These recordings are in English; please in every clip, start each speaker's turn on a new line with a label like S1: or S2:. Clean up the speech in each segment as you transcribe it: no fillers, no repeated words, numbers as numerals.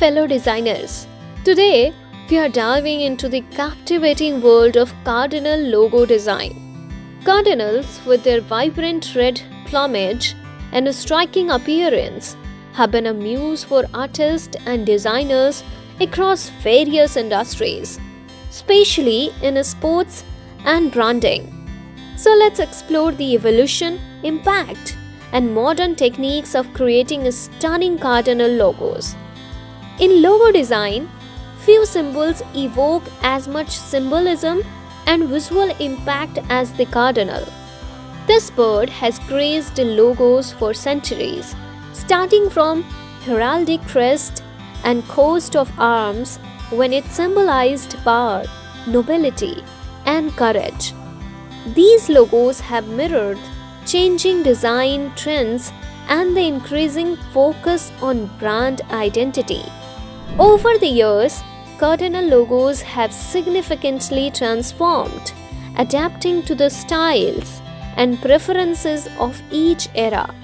S1: fellow designers. Today, we are diving into the captivating world of cardinal logo design. Cardinals, with their vibrant red plumage and a striking appearance, have been a muse for artists and designers across various industries, especially in sports and branding. So let's explore the evolution, impact, and modern techniques of creating stunning cardinal logos. In logo design, few symbols evoke as much symbolism and visual impact as the cardinal. This bird has graced logos for centuries, starting from heraldic crest and coat of arms when it symbolized power, nobility, and courage. These logos have mirrored changing design trends and the increasing focus on brand identity. Over the years, cardinal logos have significantly transformed, adapting to the styles and preferences of each era.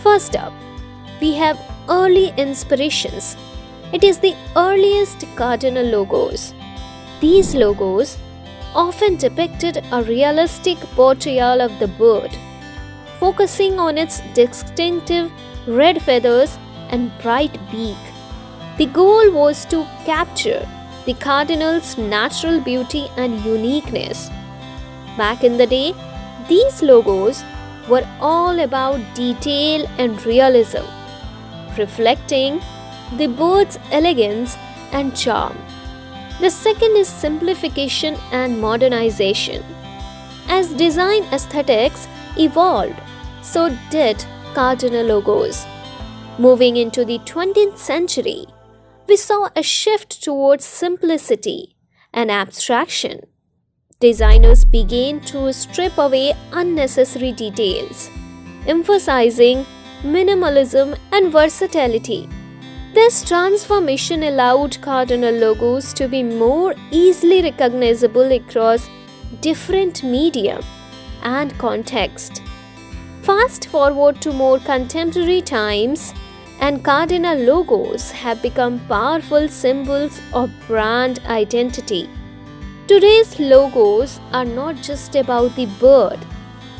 S1: First up, we have early inspirations. It is the earliest cardinal logos. These logos often depicted a realistic portrayal of the bird, focusing on its distinctive red feathers and bright beak. The goal was to capture the cardinal's natural beauty and uniqueness. Back in the day, these logos were all about detail and realism, reflecting the bird's elegance and charm. The second is simplification and modernization. As design aesthetics evolved, so did cardinal logos. Moving into the 20th century, we saw a shift towards simplicity and abstraction. Designers began to strip away unnecessary details, emphasizing minimalism and versatility. This transformation allowed cardinal logos to be more easily recognizable across different medium and context. Fast forward to more contemporary times, and cardinal logos have become powerful symbols of brand identity. Today's logos are not just about the bird,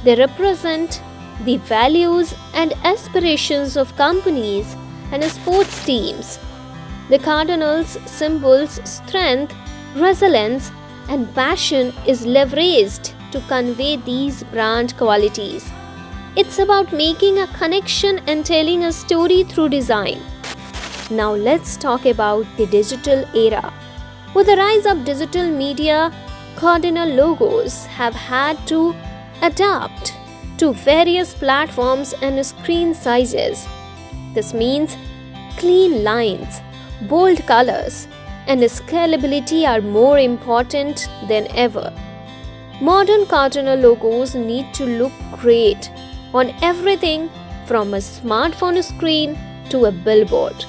S1: they represent the values and aspirations of companies and sports teams. The cardinal's symbol's strength, resilience, and passion is leveraged to convey these brand qualities. It's about making a connection and telling a story through design. Now let's talk about the digital era. With the rise of digital media, cardinal logos have had to adapt to various platforms and screen sizes. This means clean lines, bold colors, and scalability are more important than ever. Modern cardinal logos need to look great on everything from a smartphone screen to a billboard.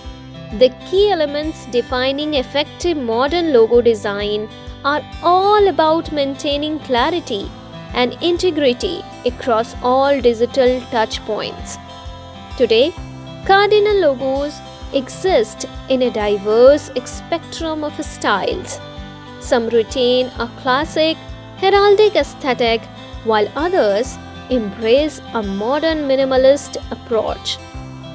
S1: The key elements defining effective modern logo design are all about maintaining clarity and integrity across all digital touchpoints. Today, cardinal logos exist in a diverse spectrum of styles. Some retain a classic heraldic aesthetic, while others embrace a modern minimalist approach.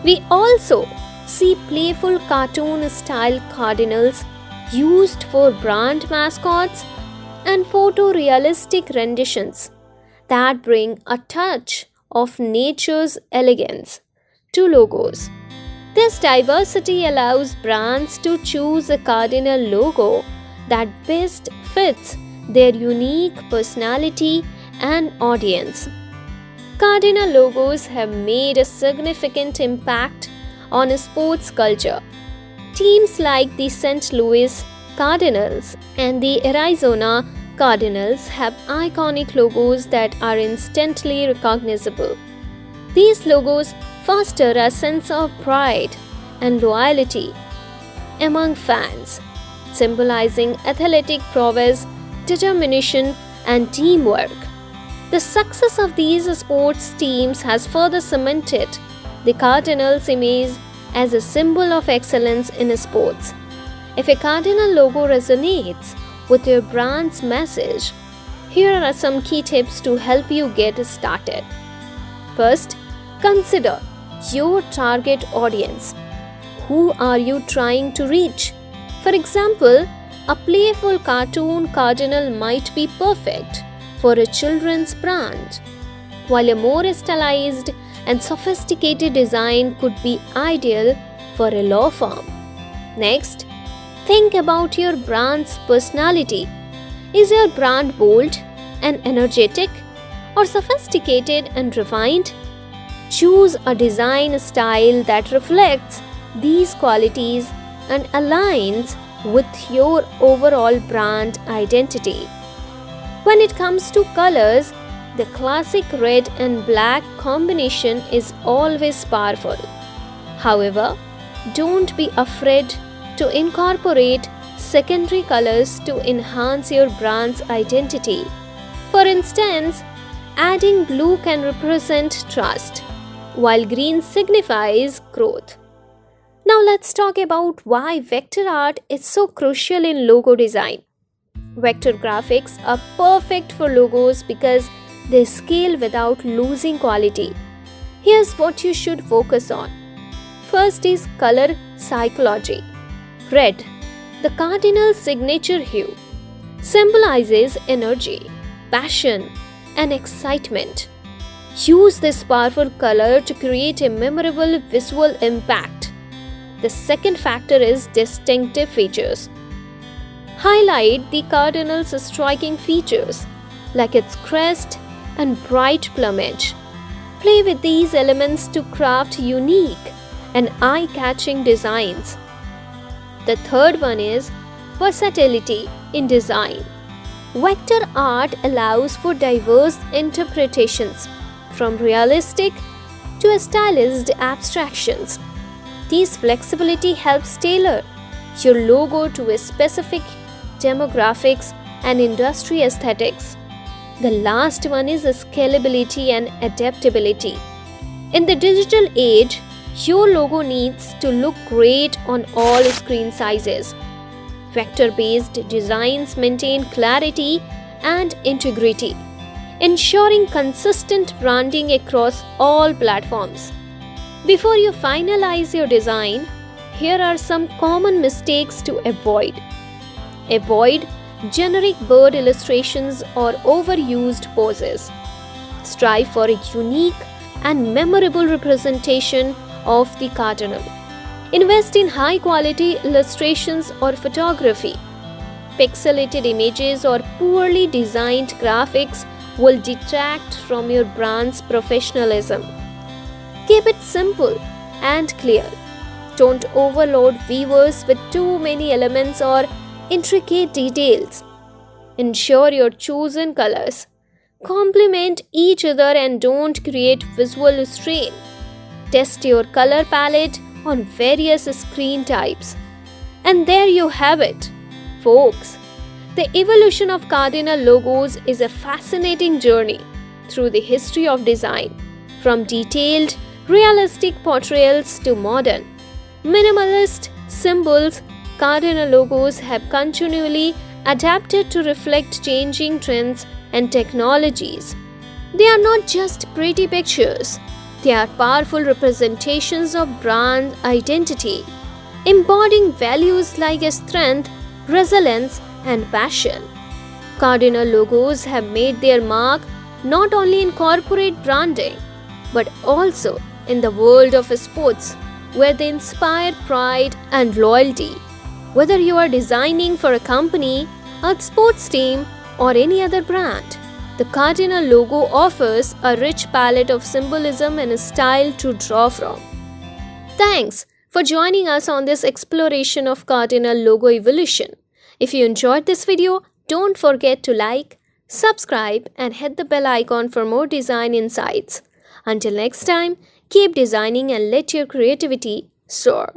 S1: We also see playful cartoon-style cardinals used for brand mascots and photorealistic renditions that bring a touch of nature's elegance to logos. This diversity allows brands to choose a cardinal logo that best fits their unique personality and audience. Cardinal logos have made a significant impact on sports culture. Teams like the St. Louis Cardinals and the Arizona Cardinals have iconic logos that are instantly recognizable. These logos foster a sense of pride and loyalty among fans, symbolizing athletic prowess, determination, and teamwork. The success of these sports teams has further cemented the Cardinals' image as a symbol of excellence in sports. If a Cardinal logo resonates with your brand's message, here are some key tips to help you get started. First, consider your target audience. Who are you trying to reach? For example, a playful cartoon cardinal might be perfect for a children's brand, while a more stylized and sophisticated design could be ideal for a law firm. Next, think about your brand's personality. Is your brand bold and energetic, or sophisticated and refined? Choose a design style that reflects these qualities and aligns with your overall brand identity. When it comes to colors, the classic red and black combination is always powerful. However, don't be afraid to incorporate secondary colors to enhance your brand's identity. For instance, adding blue can represent trust, while green signifies growth. Now let's talk about why vector art is so crucial in logo design. Vector graphics are perfect for logos because they scale without losing quality. Here's what you should focus on. First is color psychology. Red, the cardinal signature hue, symbolizes energy, passion, and excitement. Use this powerful color to create a memorable visual impact. The second factor is distinctive features. Highlight the cardinal's striking features, like its crest and bright plumage. Play with these elements to craft unique and eye-catching designs. The third one is versatility in design. Vector art allows for diverse interpretations, from realistic to stylized abstractions. This flexibility helps tailor your logo to a specific demographics and industry aesthetics. The last one is scalability and adaptability. In the digital age, your logo needs to look great on all screen sizes. Vector-based designs maintain clarity and integrity, ensuring consistent branding across all platforms. Before you finalize your design, here are some common mistakes to avoid. Avoid generic bird illustrations or overused poses. Strive for a unique and memorable representation of the cardinal. Invest in high-quality illustrations or photography. Pixelated images or poorly designed graphics will detract from your brand's professionalism. Keep it simple and clear. Don't overload viewers with too many elements or intricate details. Ensure your chosen colors complement each other and don't create visual strain. Test your color palette on various screen types. And there you have it, folks. The evolution of cardinal logos is a fascinating journey through the history of design, from detailed, realistic portrayals to modern, minimalist symbols. Cardinal logos have continually adapted to reflect changing trends and technologies. They are not just pretty pictures, they are powerful representations of brand identity, embodying values like strength, resilience, and passion. Cardinal logos have made their mark not only in corporate branding, but also in the world of sports, where they inspire pride and loyalty. Whether you are designing for a company, a sports team, or any other brand, the cardinal logo offers a rich palette of symbolism and style to draw from. Thanks for joining us on this exploration of cardinal logo evolution. If you enjoyed this video, don't forget to like, subscribe, and hit the bell icon for more design insights. Until next time, keep designing and let your creativity soar.